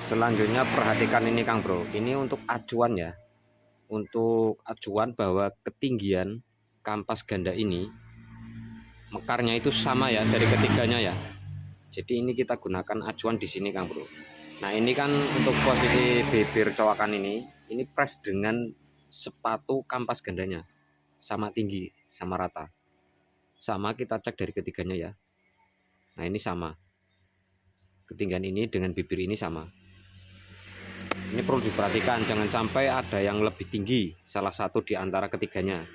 Selanjutnya perhatikan ini Kang Bro, ini untuk acuan ya, untuk acuan bahwa ketinggian kampas ganda ini mekarnya itu sama ya dari ketiganya ya. Jadi ini kita gunakan acuan di sini Kang Bro. Nah ini kan untuk posisi bibir cowakan ini press dengan sepatu kampas gandanya sama tinggi, sama rata, sama kita cek dari ketiganya ya. Nah ini sama, ketinggian ini dengan bibir ini sama. Ini perlu diperhatikan, jangan sampai ada yang lebih tinggi salah satu di antara ketiganya.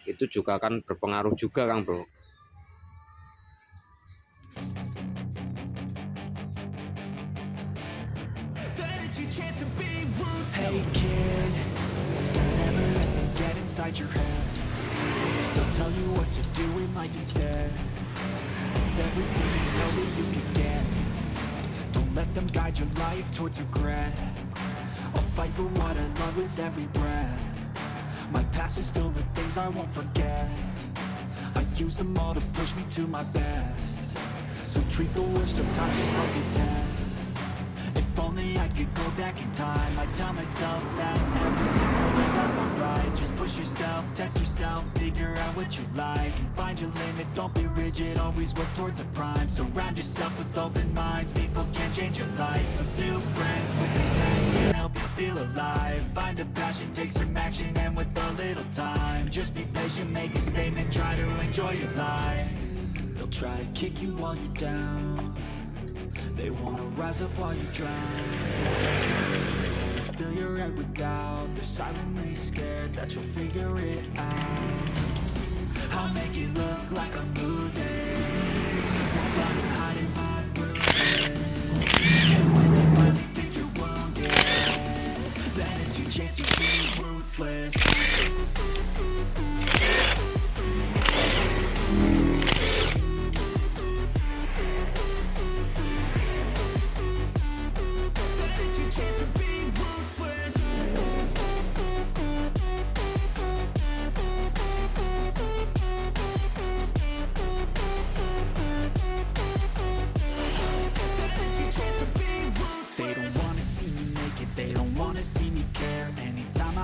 Itu juga akan berpengaruh juga Kang Bro. Hey kid, don't ever let them get inside your head. They'll tell you what to do in life instead of everything you know that you can get. Don't let them guide your life towards regret. I'll fight for what I love with every breath. My past is filled with things I won't forget. I use them all to push me to my best. So treat the worst of times just like a test. If only I could go back in time, I'd tell myself that everything will end up alright. Just push yourself, test yourself, figure out what you like, and find your limits, don't be rigid, always work towards a prime. Surround yourself with open minds, people can change your life. A few friends with intent can help you feel alive. Find a passion, take some action, and with a little time, just be patient, make a statement, try to enjoy your life. They'll try to kick you while you're down. They wanna rise up while you drown. Fill your head with doubt. They're silently scared that you'll figure it out. I'll make it look like I'm losing, but I'm hiding my bruises. And when they finally think you're wounded, then it's your chance to be ruthless.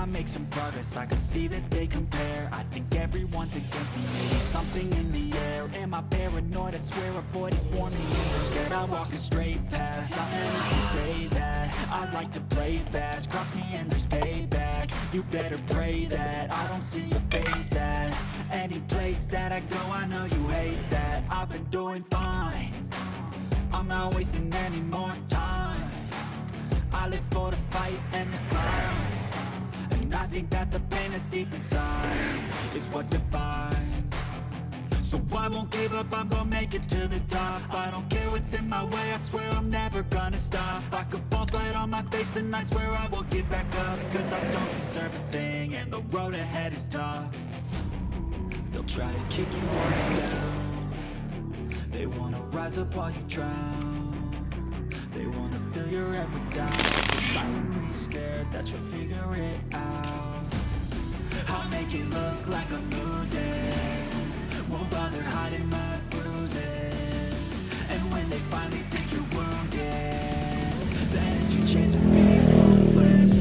Make some progress, I can see that they compare. I think everyone's against me, maybe something in the air. Am I paranoid? I swear a void is forming. Scared I walk a straight path, not many can say that. I like to play fast, cross me and there's payback. You better pray that I don't see your face at any place that I go. I know you hate that. I've been doing fine, I'm not wasting any more time. I live for the fight and the climb. I think that the pain that's deep inside is what defines. So I won't give up, I'm gonna make it to the top. I don't care what's in my way, I swear I'm never gonna stop. I could fall flat on my face and I swear I will get back up. Cause I don't deserve a thing and the road ahead is tough. They'll try to kick you while you're down. They wanna rise up while you drown. They wanna fill your head with doubt. Silently scared that you'll figure it out. I'll make it look like I'm losing, won't bother hiding my bruises. And when they finally think you're wounded, then it's your chance to be ruthless.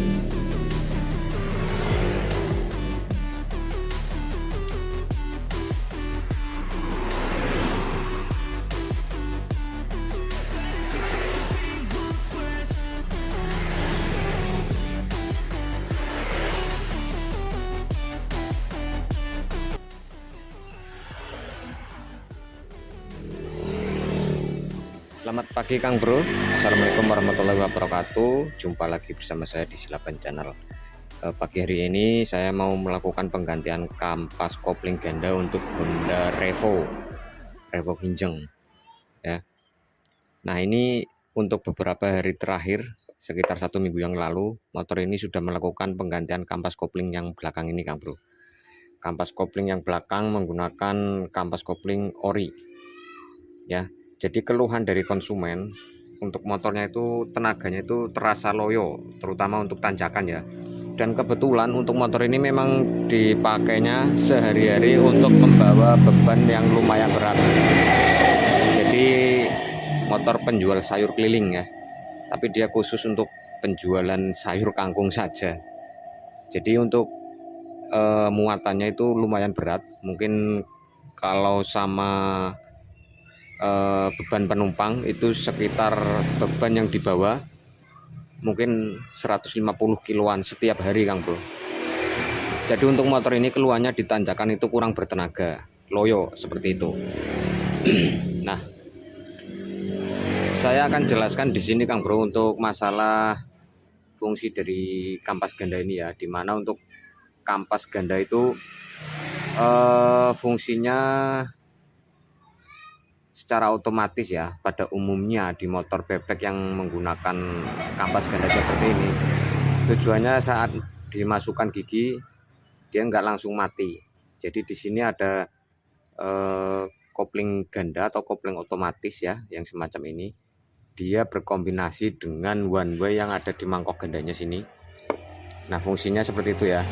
Selamat pagi Kang Bro, Assalamualaikum warahmatullahi wabarakatuh. Jumpa lagi bersama saya di Silaban Channel. Pagi hari ini saya mau melakukan penggantian kampas kopling ganda untuk Honda Revo Hinjeng ya. Nah ini untuk beberapa hari terakhir, sekitar 1 minggu yang lalu, motor ini sudah melakukan penggantian kampas kopling yang belakang ini Kang Bro. Kampas kopling yang belakang menggunakan kampas kopling ori ya. Jadi keluhan dari konsumen untuk motornya itu tenaganya itu terasa loyo, terutama untuk tanjakan ya. Dan kebetulan untuk motor ini memang dipakainya sehari-hari untuk membawa beban yang lumayan berat. Jadi motor penjual sayur keliling ya, tapi dia khusus untuk penjualan sayur kangkung saja. Jadi untuk muatannya itu lumayan berat, mungkin kalau sama beban penumpang itu sekitar beban yang dibawa mungkin 150 kiloan setiap hari Kang Bro. Jadi untuk motor ini keluarnya di tanjakan itu kurang bertenaga, loyo seperti itu. Nah, saya akan jelaskan di sini Kang Bro untuk masalah fungsi dari kampas ganda ini ya, dimana untuk kampas ganda itu fungsinya secara otomatis ya. Pada umumnya di motor bebek yang menggunakan kampas ganda seperti ini, tujuannya saat dimasukkan gigi dia nggak langsung mati. Jadi di sini ada kopling ganda atau kopling otomatis ya, yang semacam ini. Dia berkombinasi dengan one way yang ada di mangkok gandanya sini. Nah, fungsinya seperti itu ya.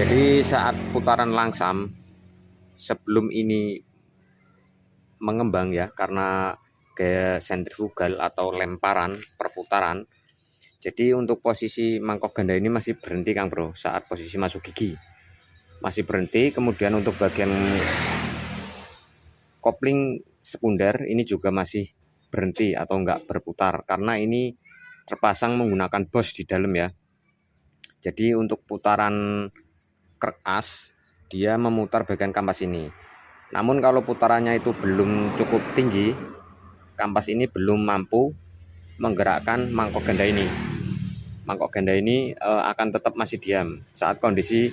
Jadi saat putaran langsam sebelum ini mengembang ya, karena gaya sentrifugal atau lemparan perputaran, jadi untuk posisi mangkok ganda ini masih berhenti Kang Bro saat posisi masuk gigi, masih berhenti. Kemudian untuk bagian kopling sekunder ini juga masih berhenti atau enggak berputar, karena ini terpasang menggunakan bos di dalam ya. Jadi untuk putaran krek as dia memutar bagian kampas ini. Namun kalau putarannya itu belum cukup tinggi, kampas ini belum mampu menggerakkan mangkok ganda ini. Mangkok ganda ini akan tetap masih diam saat kondisi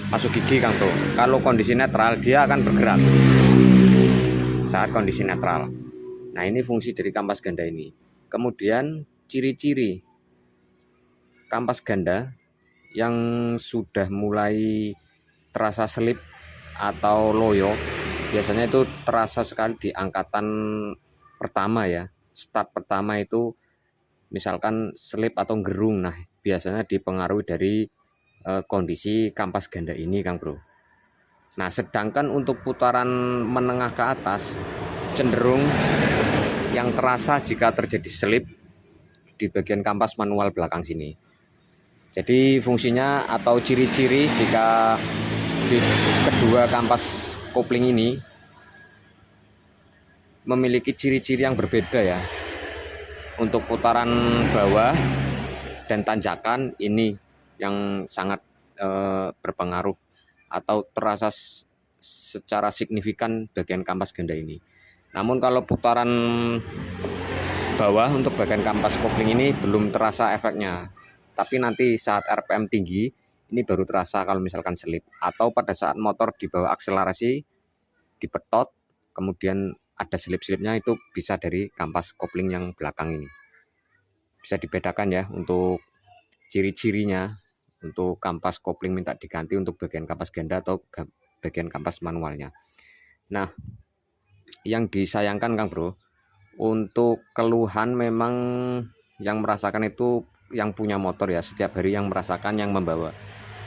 masuk gigi Kang Bro. Kalau kondisi netral dia akan bergerak saat kondisi netral. Nah, ini fungsi dari kampas ganda ini. Kemudian ciri-ciri kampas ganda yang sudah mulai terasa selip atau loyo, biasanya itu terasa sekali di angkatan pertama ya. Start pertama itu misalkan selip atau gerung. Nah, biasanya dipengaruhi dari kondisi kampas ganda ini Kang Bro. Nah, sedangkan untuk putaran menengah ke atas cenderung yang terasa jika terjadi selip di bagian kampas manual belakang sini. Jadi fungsinya atau ciri-ciri jika di kedua kampas kopling ini memiliki ciri-ciri yang berbeda ya. Untuk putaran bawah dan tanjakan ini yang sangat berpengaruh atau terasa secara signifikan bagian kampas ganda ini. Namun kalau putaran bawah untuk bagian kampas kopling ini belum terasa efeknya. Tapi nanti saat RPM tinggi ini baru terasa kalau misalkan selip, atau pada saat motor di bawah akselerasi dipetot kemudian ada selip-selipnya, itu bisa dari kampas kopling yang belakang ini. Bisa dibedakan ya untuk ciri-cirinya untuk kampas kopling minta diganti untuk bagian kampas ganda atau bagian kampas manualnya. Nah, yang disayangkan Kang Bro, untuk keluhan memang yang merasakan itu yang punya motor ya, setiap hari yang merasakan, yang membawa.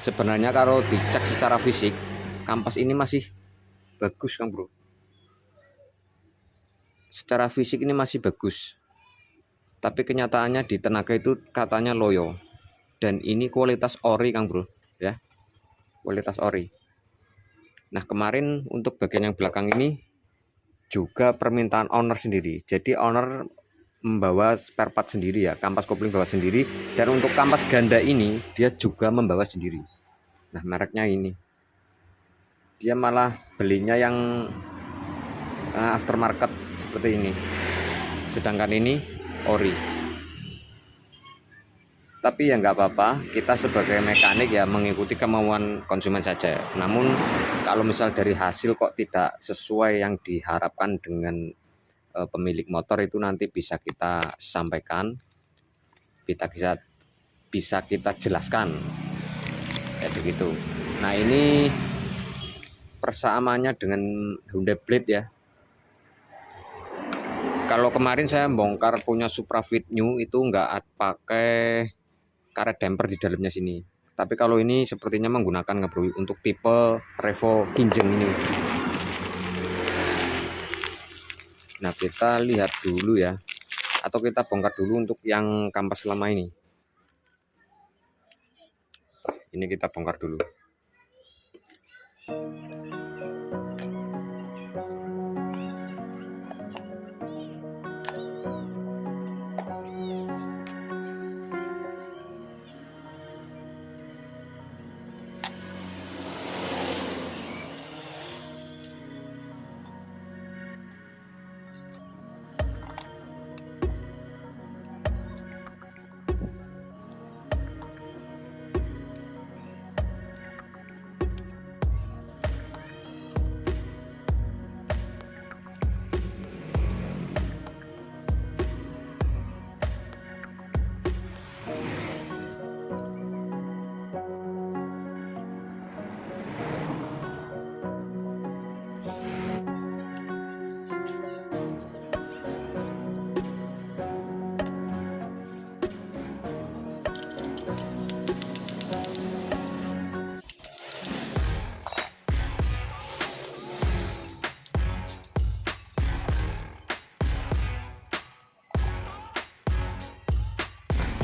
Sebenarnya kalau dicek secara fisik kampas ini masih bagus Kang Bro. Secara fisik ini masih bagus, tapi kenyataannya di tenaga itu katanya loyo. Dan ini kualitas ori Kang Bro ya, kualitas ori. Nah, kemarin untuk bagian yang belakang ini juga permintaan owner sendiri. Jadi owner membawa spare part sendiri ya, kampas kopling bawa sendiri, dan untuk kampas ganda ini dia juga membawa sendiri. Nah, mereknya ini dia malah belinya yang aftermarket seperti ini, sedangkan ini ori. Tapi ya nggak apa-apa, kita sebagai mekanik ya mengikuti kemauan konsumen saja. Namun kalau misal dari hasil kok tidak sesuai yang diharapkan dengan pemilik motor, itu nanti bisa kita sampaikan, bisa kita jelaskan kayak begitu. Nah, ini persamaannya dengan Hyundai Blade ya. Kalau kemarin saya bongkar punya Supra Fit New itu nggak pakai karet damper di dalamnya sini. Tapi kalau ini sepertinya menggunakan Bro untuk tipe Revo Kinjeng ini. Nah, kita lihat dulu ya, atau kita bongkar dulu untuk yang kampas lama ini. Ini kita bongkar dulu.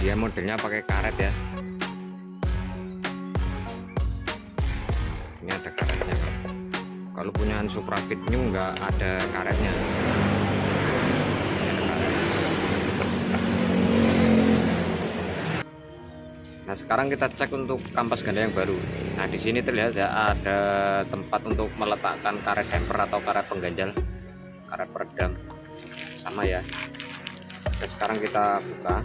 Dia modelnya pakai karet ya. Ini ada karetnya. Kalau punya Suprafit New nggak ada karetnya. Nah, sekarang kita cek untuk kampas ganda yang baru. Nah, di sini terlihat ya ada tempat untuk meletakkan karet damper atau karet pengganjal, karet peredam, sama ya. Oke, sekarang kita buka.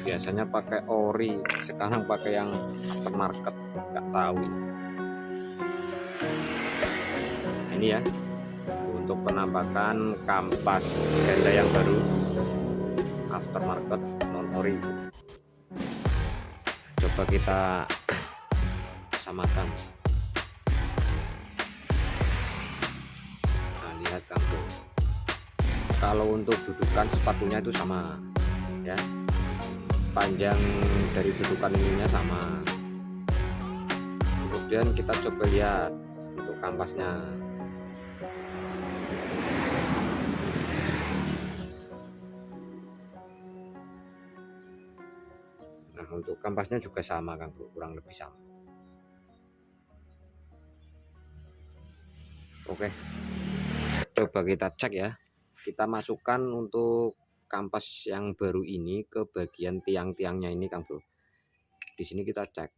Biasanya pakai ori, sekarang pakai yang aftermarket, nggak tahu. Ini ya untuk penampakan kampas ganda yang baru aftermarket non ori. Coba kita samakan. Nah, lihat kamu, kalau untuk dudukan sepatunya itu sama ya, panjang dari dudukan ininya sama. Kemudian kita coba lihat untuk kampasnya. Nah, untuk kampasnya juga sama kan bro, kurang lebih sama. Oke, coba kita cek ya. Kita masukkan untuk kampas yang baru ini ke bagian tiang-tiangnya ini Kang Bro. Di sini kita cek.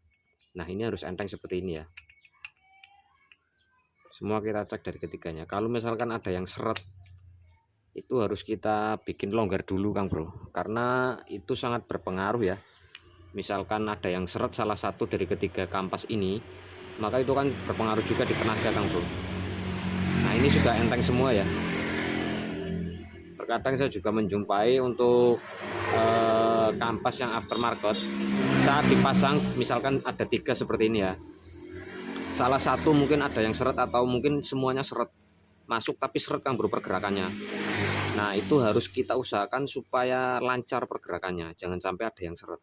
Nah, ini harus enteng seperti ini ya. Semua kita cek dari ketiganya. Kalau misalkan ada yang seret, itu harus kita bikin longgar dulu Kang Bro, karena itu sangat berpengaruh ya. Misalkan ada yang seret salah satu dari ketiga kampas ini, maka itu kan berpengaruh juga di tenaga Kang Bro. Nah, ini sudah enteng semua ya. Terkadang saya juga menjumpai untuk kampas yang aftermarket saat dipasang, misalkan ada 3 seperti ini ya, salah satu mungkin ada yang seret atau mungkin semuanya seret masuk, tapi seret Kang Bro pergerakannya. Nah, itu harus kita usahakan supaya lancar pergerakannya, jangan sampai ada yang seret.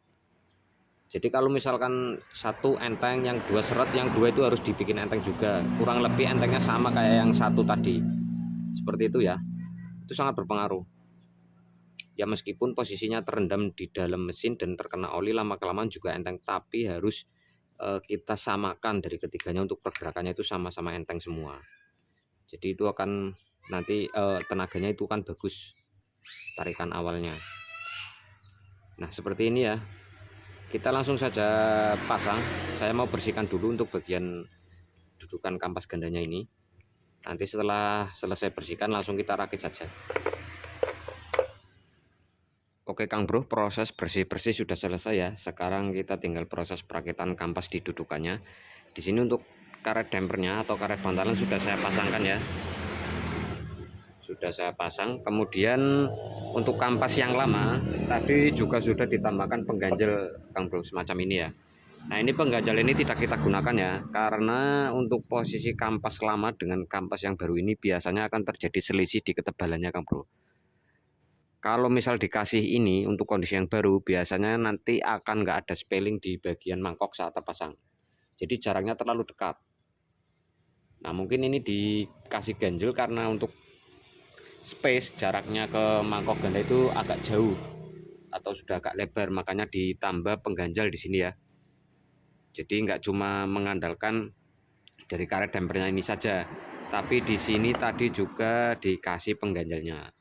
Jadi kalau misalkan satu enteng, yang 2 seret, yang 2 itu harus dibikin enteng juga, kurang lebih entengnya sama kayak yang satu tadi, seperti itu ya. Itu sangat berpengaruh ya, meskipun posisinya terendam di dalam mesin dan terkena oli, lama-kelamaan juga enteng, tapi harus kita samakan dari ketiganya untuk pergerakannya itu sama-sama enteng semua. Jadi itu akan nanti tenaganya itu kan bagus, tarikan awalnya. Nah, seperti ini ya. Kita langsung saja pasang. Saya mau bersihkan dulu untuk bagian dudukan kampas gandanya ini. Nanti setelah selesai bersihkan langsung kita rakit saja. Oke Kang Bro, proses bersih-bersih sudah selesai ya. Sekarang kita tinggal proses perakitan kampas di dudukannya. Di sini untuk karet dampernya atau karet bantalan sudah saya pasangkan ya. Sudah saya pasang. Kemudian untuk kampas yang lama tadi juga sudah ditambahkan pengganjal Kang Bro, semacam ini ya. Nah, ini pengganjal ini tidak kita gunakan ya, karena untuk posisi kampas lama dengan kampas yang baru ini biasanya akan terjadi selisih di ketebalannya Kang Bro. Kalau misal dikasih ini untuk kondisi yang baru, biasanya nanti akan nggak ada spelling di bagian mangkok saat terpasang. Jadi jaraknya terlalu dekat. Nah mungkin ini dikasih ganjel karena untuk space jaraknya ke mangkok ganda itu agak jauh atau sudah agak lebar, makanya ditambah pengganjal di sini ya. Jadi nggak cuma mengandalkan dari karet dampernya ini saja, tapi di sini tadi juga dikasih pengganjalnya.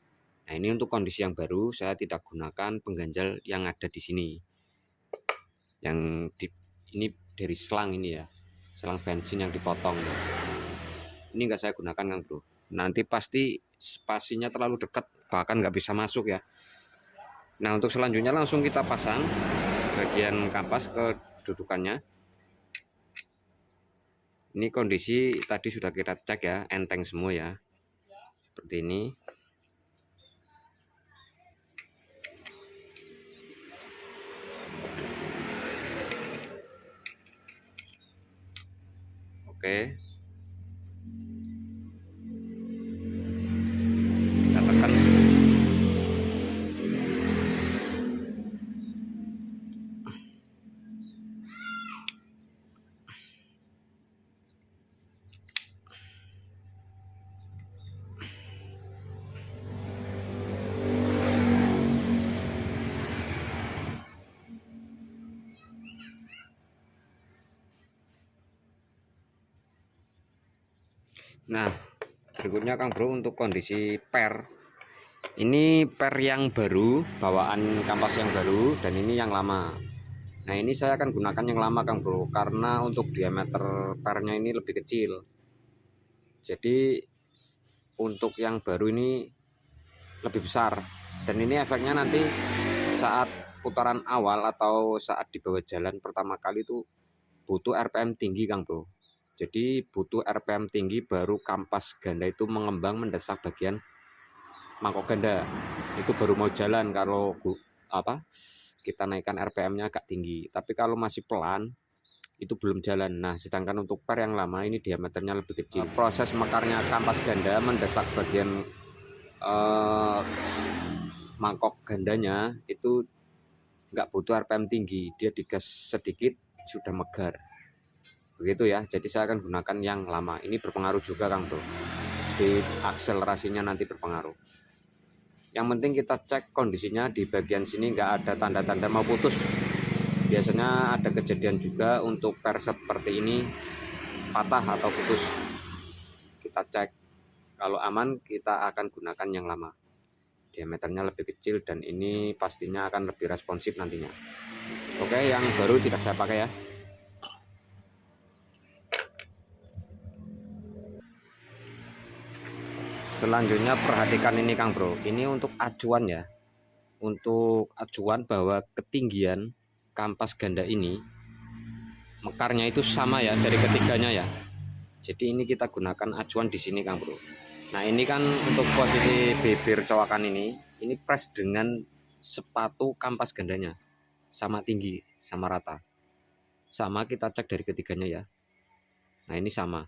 Nah ini untuk kondisi yang baru saya tidak gunakan pengganjal yang ada di sini. Ini dari selang ini ya, selang bensin yang dipotong. Ini nggak saya gunakan Kang Bro. Nanti pasti spasinya terlalu dekat, bahkan nggak bisa masuk ya. Nah untuk selanjutnya langsung kita pasang bagian kampas ke dudukannya. Ini kondisi tadi sudah kita cek ya, enteng semua ya, seperti ini. Oke, kita tekan. Nah berikutnya Kang Bro untuk kondisi per, ini per yang baru, bawaan kampas yang baru, dan ini yang lama. Nah ini saya akan gunakan yang lama Kang Bro, karena untuk diameter pernya ini lebih kecil. Jadi untuk yang baru ini lebih besar, dan ini efeknya nanti saat putaran awal atau saat di bawah jalan pertama kali itu butuh RPM tinggi Kang Bro. Jadi butuh RPM tinggi baru kampas ganda itu mengembang mendesak bagian mangkok ganda. Itu baru mau jalan kalau kita naikkan RPM-nya agak tinggi. Tapi kalau masih pelan itu belum jalan. Nah, sedangkan untuk per yang lama ini diameternya lebih kecil. Proses mekarnya kampas ganda mendesak bagian mangkok gandanya itu nggak butuh RPM tinggi. Dia digas sedikit sudah megar. Begitu ya, jadi saya akan gunakan yang lama. Ini berpengaruh juga Kang Bro, di akselerasinya nanti berpengaruh. Yang penting kita cek kondisinya di bagian sini nggak ada tanda-tanda mau putus. Biasanya ada kejadian juga untuk per seperti ini patah atau putus. Kita cek, kalau aman kita akan gunakan yang lama. Diameternya lebih kecil dan ini pastinya akan lebih responsif nantinya. Oke, yang baru tidak saya pakai ya. Selanjutnya perhatikan ini Kang Bro, ini untuk acuan ya, untuk acuan bahwa ketinggian kampas ganda ini mekarnya itu sama ya dari ketiganya ya. Jadi ini kita gunakan acuan di sini Kang Bro. Nah ini kan untuk posisi bibir cowakan ini press dengan sepatu kampas gandanya sama tinggi, sama rata, sama kita cek dari ketiganya ya. Nah ini sama,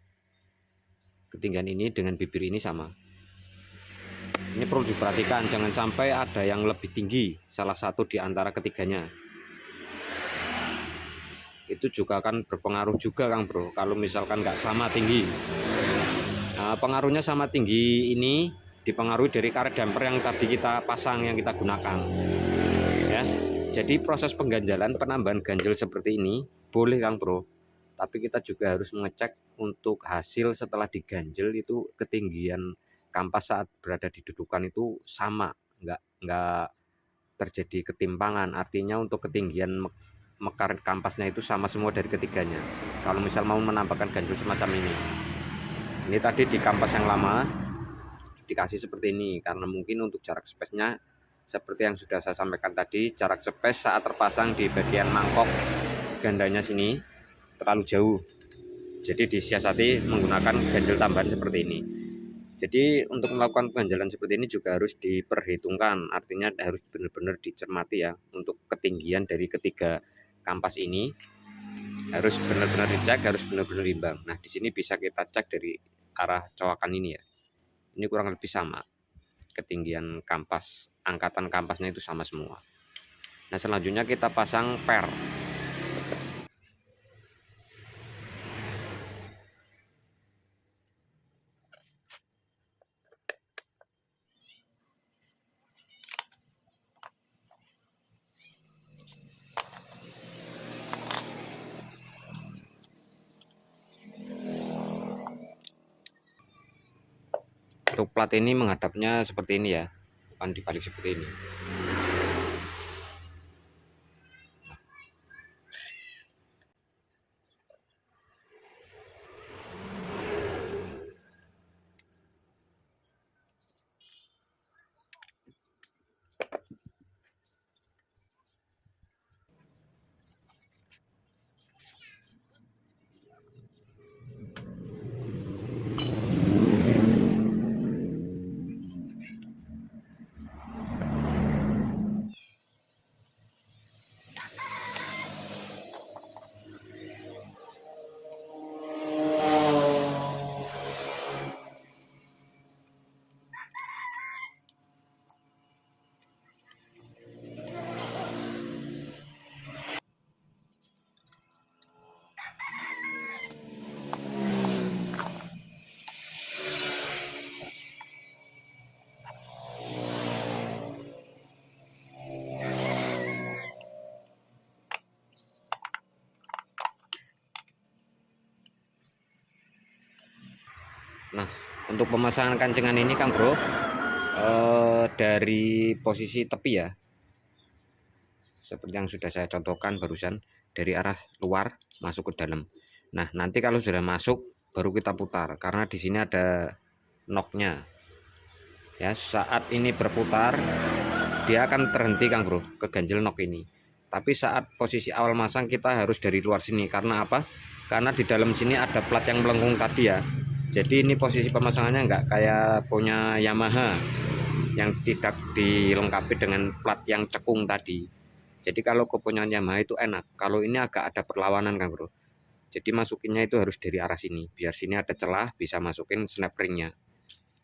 ketinggian ini dengan bibir ini sama. Ini perlu diperhatikan, jangan sampai ada yang lebih tinggi salah satu di antara ketiganya. Itu juga akan berpengaruh juga Kang Bro, kalau misalkan nggak sama tinggi. Nah, pengaruhnya sama tinggi ini dipengaruhi dari karet damper yang tadi kita pasang, yang kita gunakan. Ya, jadi proses pengganjalan, penambahan ganjel seperti ini boleh Kang Bro, tapi kita juga harus mengecek untuk hasil setelah diganjel itu ketinggian kampas saat berada di dudukan itu sama, nggak terjadi ketimpangan. Artinya untuk ketinggian mekar kampasnya itu sama semua dari ketiganya. Kalau misal mau menambahkan ganjel semacam ini tadi di kampas yang lama dikasih seperti ini karena mungkin untuk jarak space-nya seperti yang sudah saya sampaikan tadi, jarak space saat terpasang di bagian mangkok gandanya sini terlalu jauh. Jadi disiasati menggunakan ganjel tambahan seperti ini. Jadi untuk melakukan pengganjalan seperti ini juga harus diperhitungkan, artinya harus benar-benar dicermati ya. Untuk ketinggian dari ketiga kampas ini harus benar-benar dicek, harus benar-benar imbang. Nah di sini bisa kita cek dari arah cowakan ini ya, ini kurang lebih sama. ketinggian kampas, angkatan kampasnya itu sama semua. Nah selanjutnya kita pasang per. Untuk plat ini menghadapnya seperti ini ya, bukan dibalik seperti ini. Nah untuk pemasangan kancengan ini Kang Bro, dari posisi tepi ya, seperti yang sudah saya contohkan barusan, dari arah luar masuk ke dalam. Nah nanti kalau sudah masuk baru kita putar, karena di sini ada knocknya ya. Saat ini berputar dia akan terhenti Kang Bro, ke ganjel knock ini. Tapi saat posisi awal masang kita harus dari luar sini. Karena apa? Karena di dalam sini ada plat yang melengkung tadi ya. Jadi ini posisi pemasangannya nggak kayak punya Yamaha yang tidak dilengkapi dengan plat yang cekung tadi. Jadi kalau kepunyaan Yamaha itu enak, kalau ini agak ada perlawanan Kang Bro. Jadi masukinnya itu harus dari arah sini, biar sini ada celah bisa masukin snap ringnya.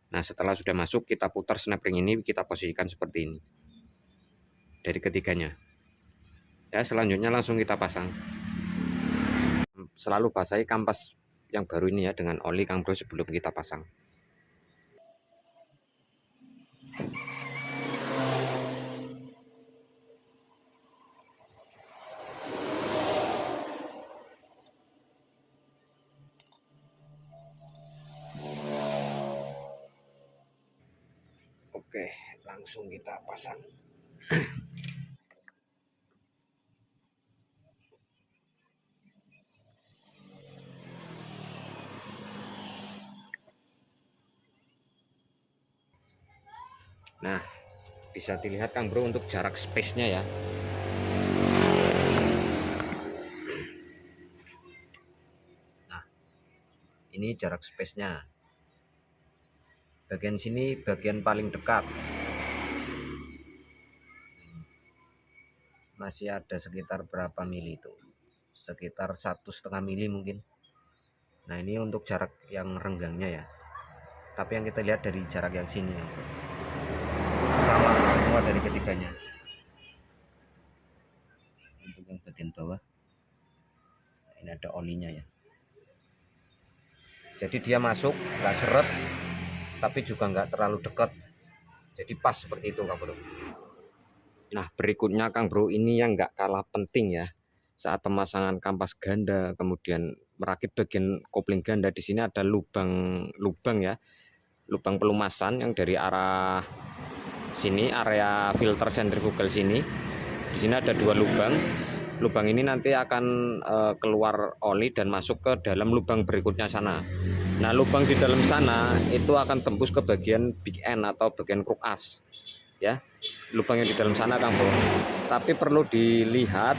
Nah setelah sudah masuk kita putar snap ring ini, kita posisikan seperti ini dari ketiganya ya. Selanjutnya langsung kita pasang. Selalu basahi kampas yang baru ini ya dengan oli Kang Bro sebelum kita pasang. Oke, langsung kita pasang. Nah, bisa dilihat Kang Bro untuk jarak space-nya ya. Nah, ini jarak space-nya. Bagian sini bagian paling dekat. Masih ada sekitar berapa mili itu? Sekitar 1,5 mili mungkin. Nah, ini untuk jarak yang renggangnya ya. Tapi yang kita lihat dari jarak yang sini ya. Sama semua dari ketiganya. Untuk yang bagian bawah ini ada olinya ya, jadi dia masuk nggak seret tapi juga nggak terlalu dekat, jadi pas seperti itu Kang Bro. Nah berikutnya Kang Bro, ini yang nggak kalah penting ya saat pemasangan kampas ganda, kemudian merakit bagian kopling ganda. Di sini ada lubang ya, lubang pelumasan yang dari arah sini, area filter sentrifugal sini. Di sini ada 2 lubang. Lubang ini nanti akan keluar oli dan masuk ke dalam lubang berikutnya sana. Nah lubang di dalam sana itu akan tembus ke bagian big end atau bagian kruk as ya, lubang yang di dalam sana Kang Bro. Tapi perlu dilihat,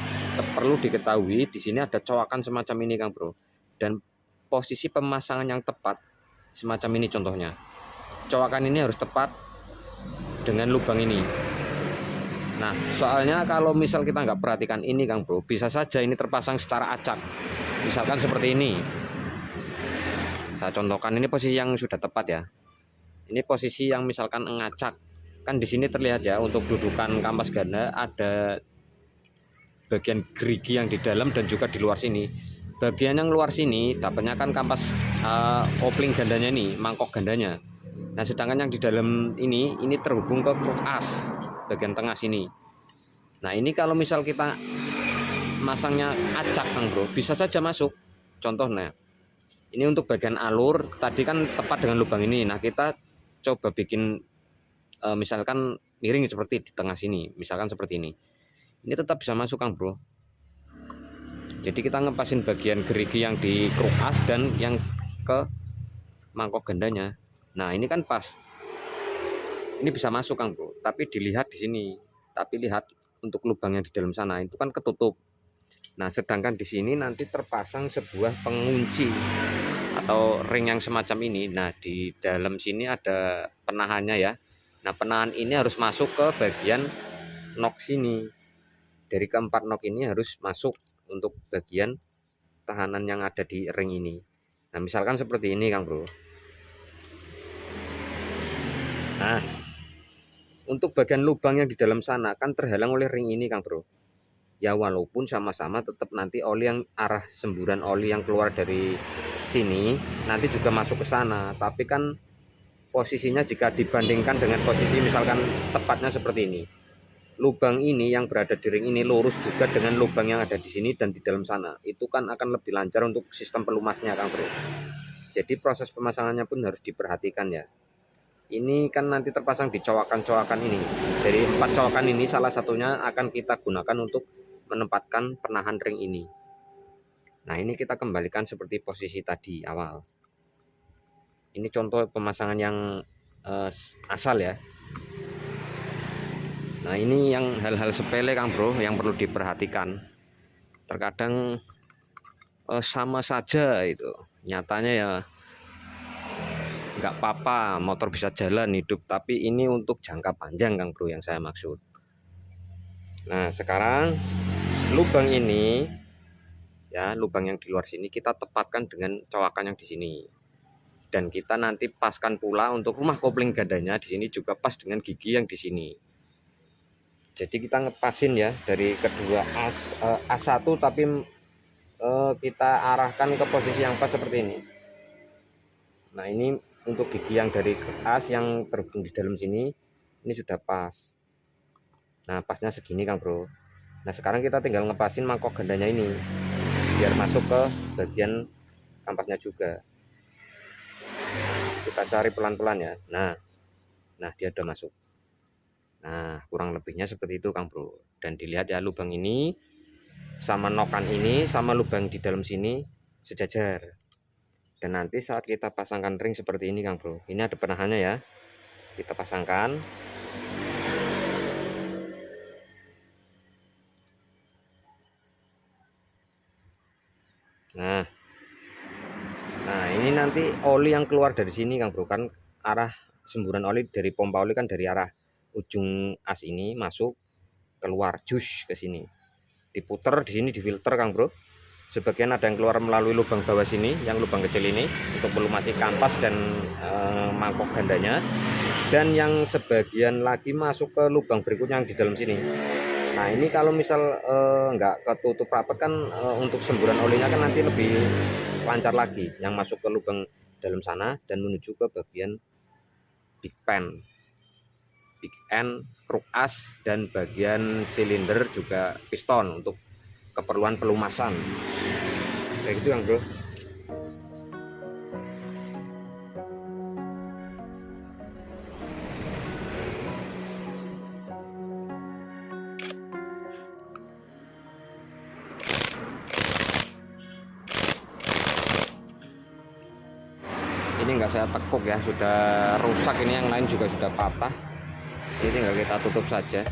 perlu diketahui di sini ada coakan semacam ini Kang Bro, dan posisi pemasangan yang tepat semacam ini contohnya. Coakan ini harus tepat dengan lubang ini. Nah soalnya kalau misal kita nggak perhatikan ini Kang Bro, bisa saja ini terpasang secara acak, misalkan seperti ini. Saya contohkan, ini posisi yang sudah tepat ya. Ini posisi yang misalkan ngacak, kan di sini terlihat ya untuk dudukan kampas ganda ada bagian gerigi yang di dalam dan juga di luar sini. Bagian yang luar sini dapatnya kan kampas kopling gandanya ini, mangkok gandanya. Nah sedangkan yang di dalam ini terhubung ke kruk as bagian tengah sini. Nah ini kalau misal kita masangnya acak Kang Bro, bisa saja masuk. Contohnya ini untuk bagian alur tadi kan tepat dengan lubang ini. Nah kita coba bikin misalkan miring seperti di tengah sini, misalkan seperti ini tetap bisa masuk Kang Bro. Jadi kita ngepasin bagian gerigi yang di kruk as dan yang ke mangkok gandanya. Nah ini kan pas, ini bisa masuk Kang Bro, tapi dilihat di sini, tapi lihat untuk lubang yang di dalam sana itu kan ketutup. Nah sedangkan di sini nanti terpasang sebuah pengunci atau ring yang semacam ini. Nah di dalam sini ada penahannya ya. Nah penahan ini harus masuk ke bagian nok sini. Dari keempat nok ini harus masuk untuk bagian tahanan yang ada di ring ini. Nah misalkan seperti ini Kang Bro. Nah untuk bagian lubang yang di dalam sana kan terhalang oleh ring ini Kang Bro. Ya walaupun sama-sama tetap nanti oli yang arah semburan oli yang keluar dari sini nanti juga masuk ke sana, tapi kan posisinya jika dibandingkan dengan posisi misalkan tepatnya seperti ini, lubang ini yang berada di ring ini lurus juga dengan lubang yang ada di sini dan di dalam sana, itu kan akan lebih lancar untuk sistem pelumasnya Kang Bro. Jadi proses pemasangannya pun harus diperhatikan ya. Ini kan nanti terpasang di cowakan-cowakan ini. Dari 4 cowakan ini salah satunya akan kita gunakan untuk menempatkan penahan ring ini. Nah ini kita kembalikan seperti posisi tadi awal. Ini contoh pemasangan yang asal ya. Nah ini yang hal-hal sepele Kang Bro yang perlu diperhatikan. Terkadang sama saja itu, nyatanya ya nggak apa-apa, motor bisa jalan hidup, tapi ini untuk jangka panjang Kang Bro yang saya maksud. Nah sekarang lubang ini ya, lubang yang di luar sini kita tepatkan dengan cowakan yang di sini. Dan kita nanti paskan pula untuk rumah kopling gandanya di sini juga pas dengan gigi yang di sini. Jadi kita ngepasin ya dari kedua as1 tapi kita arahkan ke posisi yang pas seperti ini. Nah ini untuk gigi yang dari as yang terhubung di dalam sini ini sudah pas. Nah pasnya segini Kang Bro. Nah sekarang kita tinggal ngepasin mangkok gandanya ini biar masuk ke bagian kampasnya juga. Kita cari pelan-pelan ya. Nah dia udah masuk. Nah kurang lebihnya seperti itu Kang Bro. Dan dilihat ya lubang ini sama nokan ini sama lubang di dalam sini sejajar. Dan nanti saat kita pasangkan ring seperti ini Kang Bro, ini ada penahannya ya, kita pasangkan. Nah ini nanti oli yang keluar dari sini Kang Bro, kan arah semburan oli dari pompa oli kan dari arah ujung as ini masuk keluar jus ke sini, diputer di sini, difilter Kang Bro. Sebagian ada yang keluar melalui lubang bawah sini, yang lubang kecil ini untuk melumasi kampas dan mangkok gandanya, dan yang sebagian lagi masuk ke lubang berikutnya yang di dalam sini. Nah ini kalau misal nggak ketutup rapat kan untuk semburan olinya kan nanti lebih lancar lagi, yang masuk ke lubang dalam sana dan menuju ke bagian big pan, big end, kruk as, dan bagian silinder juga piston untuk keperluan pelumasan kayak gitu Kang Bro. Ini enggak saya tekuk ya, sudah rusak, ini yang lain juga sudah patah, ini tinggal kita tutup saja.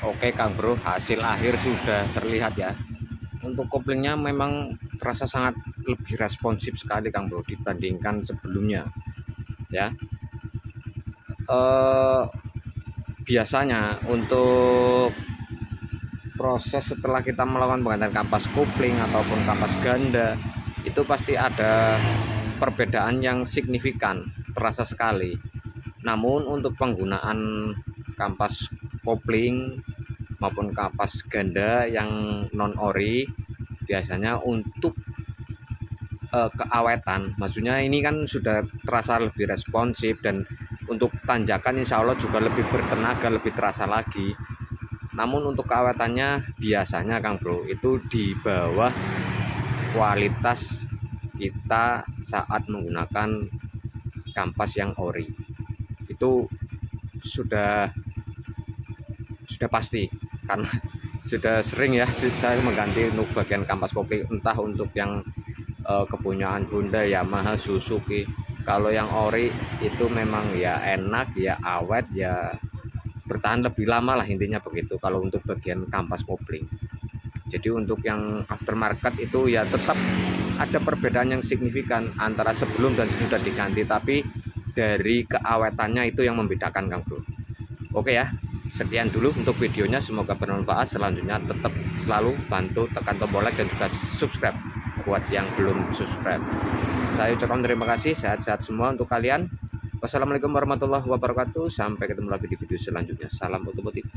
Oke Kang Bro, hasil akhir sudah terlihat ya. Untuk koplingnya memang terasa sangat lebih responsif sekali Kang Bro dibandingkan sebelumnya ya. Biasanya untuk proses setelah kita melakukan penggantian kampas kopling ataupun kampas ganda itu pasti ada perbedaan yang signifikan, terasa sekali. Namun untuk penggunaan kampas kopling maupun kampas ganda yang non ori, biasanya untuk keawetan, maksudnya ini kan sudah terasa lebih responsif, dan untuk tanjakan insya Allah juga lebih bertenaga, lebih terasa lagi. Namun untuk keawetannya biasanya Kang Bro itu di bawah kualitas kita saat menggunakan kampas yang ori. Itu sudah pasti, karena sudah sering ya saya mengganti untuk bagian kampas kopling, entah untuk yang kepunyaan Honda, Yamaha, Suzuki. Kalau yang ori itu memang ya enak, ya awet, ya bertahan lebih lama lah, intinya begitu kalau untuk bagian kampas kopling. Jadi untuk yang aftermarket itu ya tetap ada perbedaan yang signifikan antara sebelum dan sudah diganti, tapi dari keawetannya itu yang membedakan Kang Bro. Oke ya, sekian dulu untuk videonya, semoga bermanfaat. Selanjutnya tetap selalu bantu tekan tombol like dan juga subscribe buat yang belum subscribe. Saya ucapkan terima kasih, sehat-sehat semua untuk kalian. Wassalamualaikum warahmatullahi wabarakatuh. Sampai ketemu lagi di video selanjutnya. Salam otomotif.